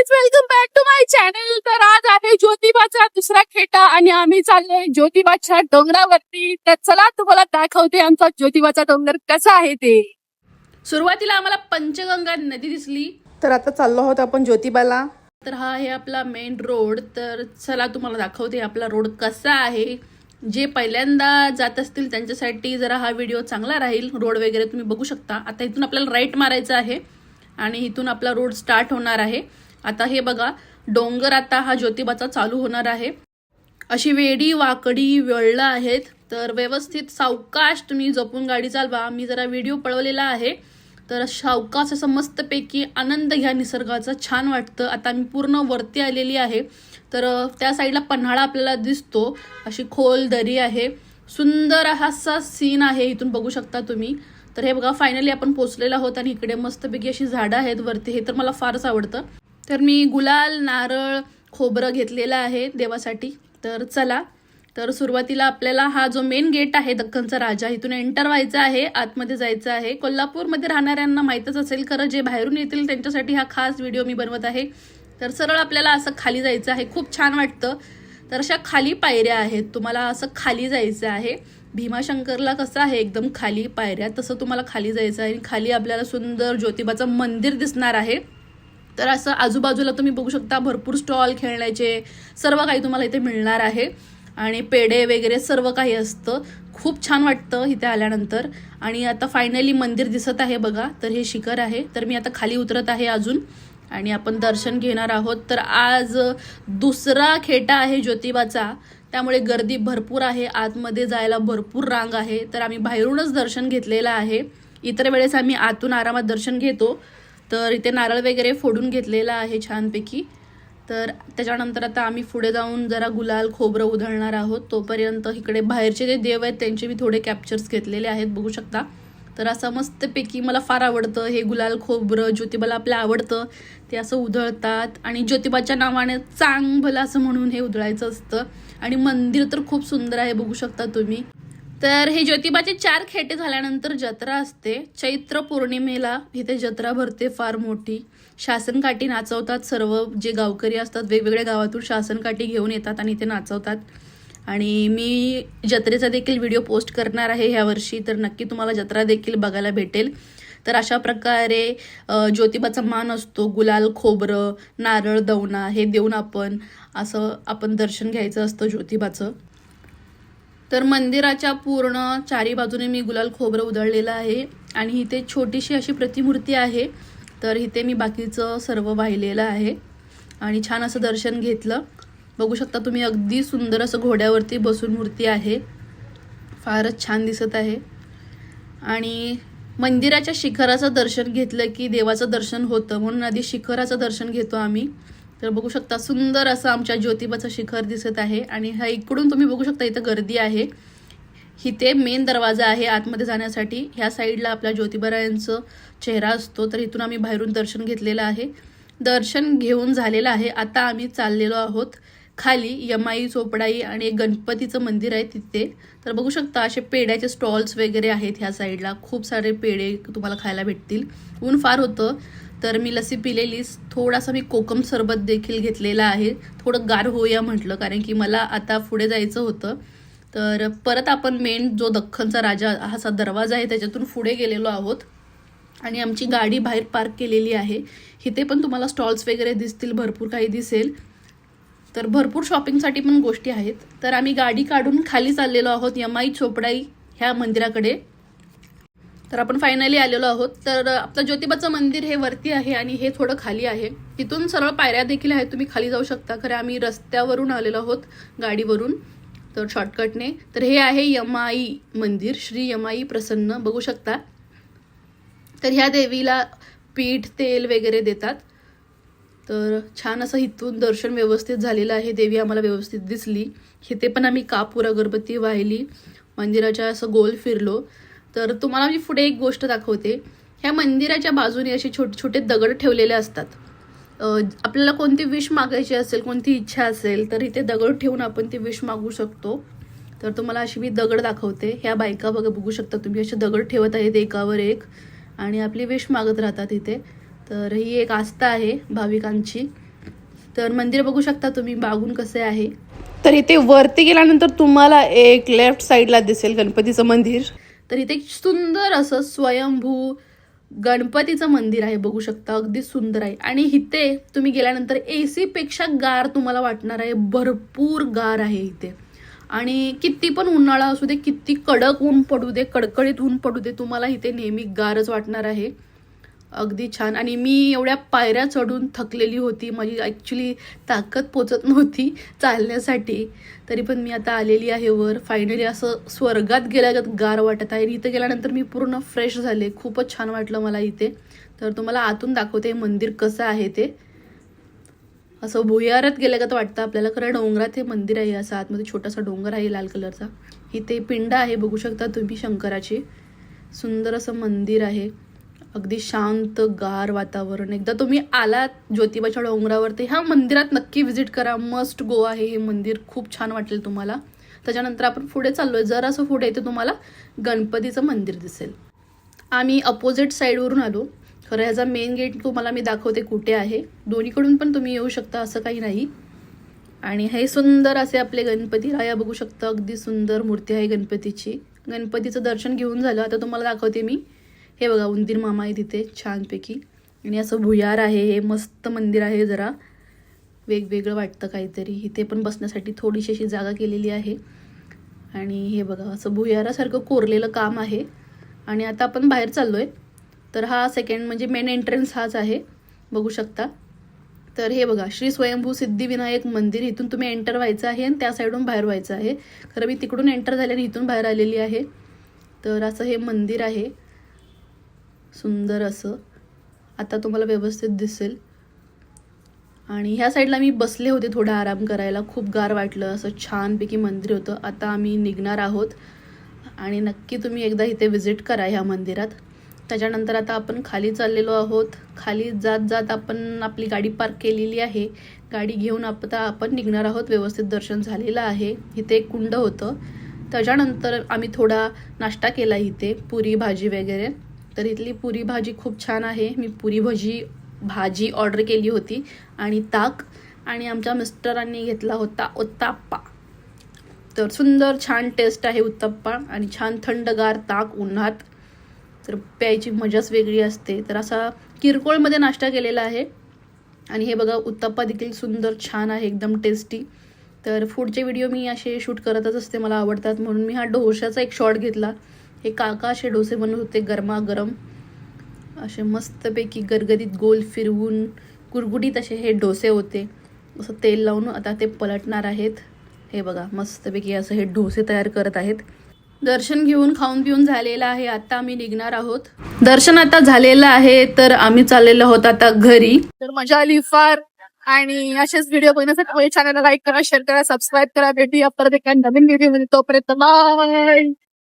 Guys, welcome back to my channel. तर आज आहे ज्योतिबाचा दुसरा खेटा आणि आम्ही चाललोय ज्योतिबाच्या डोंगरावरती. तर चला तुम्हाला दाखवते आमचा ज्योतिबाचा डोंगर कसा आहे ते. सुरुवातीला आम्हाला पंचगंगा नदी दिसली, तर आता चाललो आहोत आपण ज्योतिबाला. तर हा आहे आपला मेन रोड. तर चला तुम्हाला दाखवते आपला रोड कसा आहे. जे पहिल्यांदा जात असतील त्यांच्यासाठी जरा हा व्हिडिओ चांगला राहील. रोड वगैरे तुम्ही बघू शकता. आता इथून आपल्याला राईट मारायचं आहे आणि इथून आपला रोड स्टार्ट होणार आहे. आता हे बघा, डोंगर आता हा ज्योतिबाचा चालू होणार आहे. अशी वेडी वाकडी वळलं आहेत, तर व्यवस्थित सावकाश तुम्ही जपून गाडी चालवा. मी जरा व्हिडिओ पळवलेला आहे, तर सावकाश असं मस्तपैकी आनंद घ्या निसर्गाचा. छान वाटतं. आता मी पूर्ण वरती आलेली आहे, तर त्या साईडला पन्हाळा आपल्याला दिसतो. अशी खोल दरी आहे, सुंदर असा सीन आहे. इथून बघू शकता तुम्ही. तर हे बघा, फायनली आपण पोचलेलो आहोत आणि इकडे मस्तपैकी अशी झाडं आहेत वरती. हे तर मला फारच आवडतं. तर मी गुलाल, नारळ, खोबरं घेतलेलं आहे देवासाठी. तर चला, तर सुरुवातीला आपल्याला हा जो मेन गेट आहे दख्खनचा राजा, इथून एंटर व्हायचं आहे, आतमध्ये जायचं आहे. कोल्हापूरमध्ये राहणाऱ्यांना माहीतच असेल, खरं जे बाहेरून येतील त्यांच्यासाठी हा खास व्हिडिओ मी बनवत आहे. तर सरळ आपल्याला असं खाली जायचं आहे. खूप छान वाटतं. तर अशा खाली पायऱ्या आहेत, तुम्हाला असं खाली जायचं आहे. भीमाशंकरला कसं आहे एकदम खाली पायऱ्या, तसं तुम्हाला खाली जायचं आहे. आणि खाली आपल्याला सुंदर ज्योतिबाचं मंदिर दिसणार आहे. तर असं आजूबाजूला तुम्ही बघू शकता, भरपूर स्टॉल, खेळण्याचे सर्व काही तुम्हाला इथे मिळणार आहे. आणि पेढे वगैरे सर्व काही असतं. खूप छान वाटतं इथे आल्यानंतर. आणि आता फायनली मंदिर दिसत आहे बघा. तर हे शिखर आहे. तर मी आता खाली उतरत आहे अजून आणि आपण दर्शन घेणार आहोत. तर आज दुसरा खेटा आहे ज्योतिबाचा, त्यामुळे गर्दी भरपूर आहे. आतमध्ये जायला भरपूर रांग आहे. तर आम्ही बाहेरूनच दर्शन घेतलेलं आहे. इतर वेळेस आम्ही आतून आरामात दर्शन घेतो. तर इथे नारळ वगैरे फोडून घेतलेला आहे छानपैकी. तर त्याच्यानंतर आता आम्ही पुढे जाऊन जरा गुलाल, खोबरं उधळणार आहोत. तोपर्यंत इकडे बाहेरचे जे देव आहेत त्यांचे मी थोडे कॅप्चर्स घेतलेले आहेत, बघू शकता. तर असं मस्तपैकी मला फार आवडतं हे गुलाल, खोबरं. ज्योतिबाला आपल्या आवडतं, ते असं उधळतात आणि ज्योतिबाच्या नावाने चांग भलं असं म्हणून हे उधळायचं असतं. आणि मंदिर तर खूप सुंदर आहे, बघू शकता तुम्ही. तर हे ज्योतिबाचे 4 खेटे झाल्यानंतर जत्रा असते. चैत्र पौर्णिमेला इथे जत्रा भरते फार मोठी. शासनकाठी नाचवतात सर्व जे गावकरी असतात. वेगवेगळ्या गावातून शासनकाठी घेऊन येतात आणि इथे नाचवतात. आणि मी जत्रेचा देखील व्हिडिओ पोस्ट करणार आहे ह्या वर्षी, तर नक्की तुम्हाला जत्रा देखील बघायला भेटेल. तर अशा प्रकारे ज्योतिबाचा मान असतो. गुलाल, खोबरं, नारळ, दवना हे देऊन आपण दर्शन घ्यायचं असतं ज्योतिबाचं. तर मंदिराच्या पूर्ण चारी बाजूने मी गुलाल, खोबरं उधळलेलं आहे. आणि इथे छोटीशी अशी प्रतिमूर्ती आहे, तर इथे मी बाकीचं सर्व वाहिलेलं आहे आणि छान असं दर्शन घेतलं. बघू शकता तुम्ही, अगदी सुंदर असं घोड्यावरती बसून मूर्ती आहे. फारच छान दिसत आहे. आणि मंदिराच्या शिखराचं दर्शन घेतलं की देवाचं दर्शन होतं, म्हणून आधी शिखराचं दर्शन घेतो आम्ही. तर बघू शकता, सुंदर असं आमच्या ज्योतिबाचं शिखर दिसत आहे. आणि हा इकडून तुम्ही बघू शकता, इथं गर्दी आहे. इथे मेन दरवाजा आहे आतमध्ये जाण्यासाठी. ह्या साईडला आपल्या ज्योतिबारायांचं चेहरा असतो. तर इथून आम्ही बाहेरून दर्शन घेतलेलं आहे. दर्शन घेऊन झालेलं आहे. आता आम्ही चाललेलो आहोत खाली. यमाई, चोपडाई आणि एक गणपतीचं मंदिर आहे तिथे. तर बघू शकता, असे पेड्याचे स्टॉल्स वगैरे आहेत ह्या साईडला. खूप सारे पेढे तुम्हाला खायला भेटतील. ऊन फार होतं, तर मी लस्सी पिलेली. थोडासा मी कोकम सरबत देखील घेतलेला आहे, थोडं गार होऊया म्हटलं, कारण की मला आता पुढे जायचं होतं. तर परत आपण मेन जो दख्खनचा राजा असा दरवाजा आहे त्याच्यातून पुढे गेलेलो आहोत आणि आमची गाडी बाहेर पार्क केलेली आहे. इथे पण तुम्हाला स्टॉल्स वगैरे दिसतील, भरपूर काही दिसेल. तर भरपूर शॉपिंगसाठी पण गोष्टी आहेत. तर आम्ही गाडी काढून खाली चाललेलो आहोत यमाई, चोपडाई ह्या मंदिराकडे. तर आपण फायनली आलेलो आहोत. तर आपलं ज्योतिबाचं मंदिर हे वरती आहे आणि हे थोडं खाली आहे. तिथून सरळ पायऱ्या देखील आहेत, तुम्ही खाली जाऊ शकता. खरं आम्ही रस्त्यावरून आलेलो आहोत, गाडीवरून, तर शॉर्टकटने. तर हे आहे यमाई मंदिर, श्री यमाई प्रसन्न, बघू शकता. तर ह्या देवीला पीठ, तेल वगैरे देतात. तर छान असं इथून दर्शन व्यवस्थित झालेलं आहे. देवी आम्हाला व्यवस्थित दिसली. इथे पण आम्ही कापूर, अगरबत्ती वाहिली, मंदिराच्या असं गोल फिरलो. तर तुम्हाला मी पुढे एक गोष्ट दाखवते. ह्या मंदिराच्या बाजूने असे छोटे छोटे दगड ठेवलेले असतात. आपल्याला कोणती विश मागायची असेल, कोणती इच्छा असेल, तर इथे दगड ठेवून आपण ती विश मागू शकतो. तर तुम्हाला अशी मी दगड दाखवते. ह्या बायका बघू शकता तुम्ही, असे दगड ठेवत आहेत एकावर एक आणि आपली विश मागत राहतात इथे. तर ही एक आस्था आहे भाविकांची. तर मंदिर बघू शकता तुम्ही मागून कसे आहे. तर इथे वरती गेल्यानंतर तुम्हाला एक लेफ्ट साईडला दिसेल गणपतीचं मंदिर. तर इथे एक सुंदर असं स्वयंभू गणपतीचं मंदिर आहे, बघू शकता अगदी सुंदर आहे. आणि इथे तुम्ही गेल्यानंतर AC पेक्षा गार तुम्हाला वाटणार आहे, भरपूर गार आहे इथे. आणि किती पण उन्हाळा असू दे, किती कडक ऊन पडू दे, कडकडीत ऊन पडू दे, तुम्हाला इथे नेहमी गारच वाटणार आहे. अगदी छान. आणि मी एवढ्या पायऱ्या चढून थकलेली होती, माझी ॲक्च्युली ताकद पोचत नव्हती चालण्यासाठी, तरी पण मी आता आलेली आहे वर. फायनली असं स्वर्गात गेल्यागत गार वाटत आहे. इथे गेल्यानंतर मी पूर्ण फ्रेश झाले, खूपच छान वाटलं मला इथे. तर तुम्हाला आतून दाखवते मंदिर कसं आहे ते. असं भुयारात गेल्यागत वाटतं आपल्याला, खरं डोंगरात हे मंदिर आहे. असं आतमध्ये छोटासा डोंगर आहे लाल कलरचा. इथे पिंड आहे, बघू शकता तुम्ही शंकराची. सुंदर असं मंदिर आहे, अगदी शांत गार वातावरण. एकदा तुम्ही आलात ज्योतिबाच्या डोंगरावरती, ह्या मंदिरात नक्की व्हिजिट करा, मस्ट गो आहे हे मंदिर, खूप छान वाटेल तुम्हाला. त्याच्यानंतर आपण पुढे चाललोय, जरासं पुढे इथे तुम्हाला गणपतीचं मंदिर दिसेल. आम्ही अपोजिट साईडवरून आलो. खरं ह्याचा मेन गेट तुम्हाला मी दाखवते कुठे आहे. दोन्हीकडून पण तुम्ही येऊ शकता, असं काही नाही. आणि हे सुंदर असे आपले गणपती राया बघू शकता, अगदी सुंदर मूर्ती आहे गणपतीची. गणपतीचं दर्शन घेऊन झालं, आता तुम्हाला दाखवते मी. हे बघा उंदीर मामा आहे तिथे छानपैकी. आणि असं भुयार आहे, हे मस्त मंदिर आहे, जरा वेगवेगळं वाटतं काहीतरी. इथे पण बसण्यासाठी थोडीशी अशी जागा केलेली आहे. आणि हे बघा असं भुयारासारखं कोरलेलं काम आहे. आणि आता आपण बाहेर चाललोय. तर हा सेकंड म्हणजे मेन एंट्रन्स हाच आहे, बघू शकता. तर हे बघा श्री स्वयंभू सिद्धिविनायक मंदिर, इथून तुम्ही एंटर व्हायचं आहे आणि त्या साईडून बाहेर व्हायचं आहे. खरं मी तिकडून एंटर झाल्याने इथून बाहेर आलेली आहे. तर असं हे मंदिर आहे, सुंदर असं. आता तुम्हाला व्यवस्थित दिसेल. आणि ह्या साईडला मी बसले होते थोडा आराम करायला, खूप गार वाटलं, असं छानपैकी मंदिर होतं. आता आम्ही निघणार आहोत आणि नक्की तुम्ही एकदा इथे व्हिजिट करा ह्या मंदिरात. त्याच्यानंतर आता आपण खाली चाललेलो आहोत. खाली जात जात आपण आपली गाडी पार्क केलेली आहे. गाडी घेऊन आता आपण निघणार आहोत. व्यवस्थित दर्शन झालेलं आहे. इथे एक कुंड होतं. त्याच्यानंतर आम्ही थोडा नाश्ता केला इथे, पुरी भाजी वगैरे. तर इथली पुरी भाजी खूप छान आहे. मी पुरी भाजी ऑर्डर केली होती आणि ताक. आणि आमच्या मिस्टरांनी घेतला होता उत्ताप्पा. तर सुंदर छान टेस्ट आहे उत्तप्पा आणि छान थंडगार ताक उन्हात, तर प्यायची मजाच वेगळी असते. तर असा किरकोळमध्ये नाश्ता केलेला आहे. आणि हे बघा उत्तप्पा देखील सुंदर छान आहे, एकदम टेस्टी. तर फूडचे व्हिडिओ मी असे शूट करतच असते, मला आवडतात म्हणून मी हा डोशाचा एक शॉट घेतला. हे काका असे डोसे बनवत होते गरमागरम, असे मस्तपैकी गरगरीत गोल फिरवून कुरकुटीत असे हे डोसे होते. असं तेल लावून आता ते पलटणार आहेत. हे बघा मस्तपैकी असं हे डोसे तयार करत आहेत. दर्शन घेऊन खाऊन पिऊन झालेलं आहे. आता आम्ही निघणार आहोत. दर्शन आता झालेलं आहे, तर आम्ही चाललेलो आहोत आता घरी. तर मजा आली फार. आणि असेच व्हिडिओ बघण्यासाठी माझ्या चॅनलला लाईक करा, शेअर करा, सबस्क्राईब करा. भेटूया परत एका नवीन व्हिडिओ मध्ये. तोपर्यंत बाय.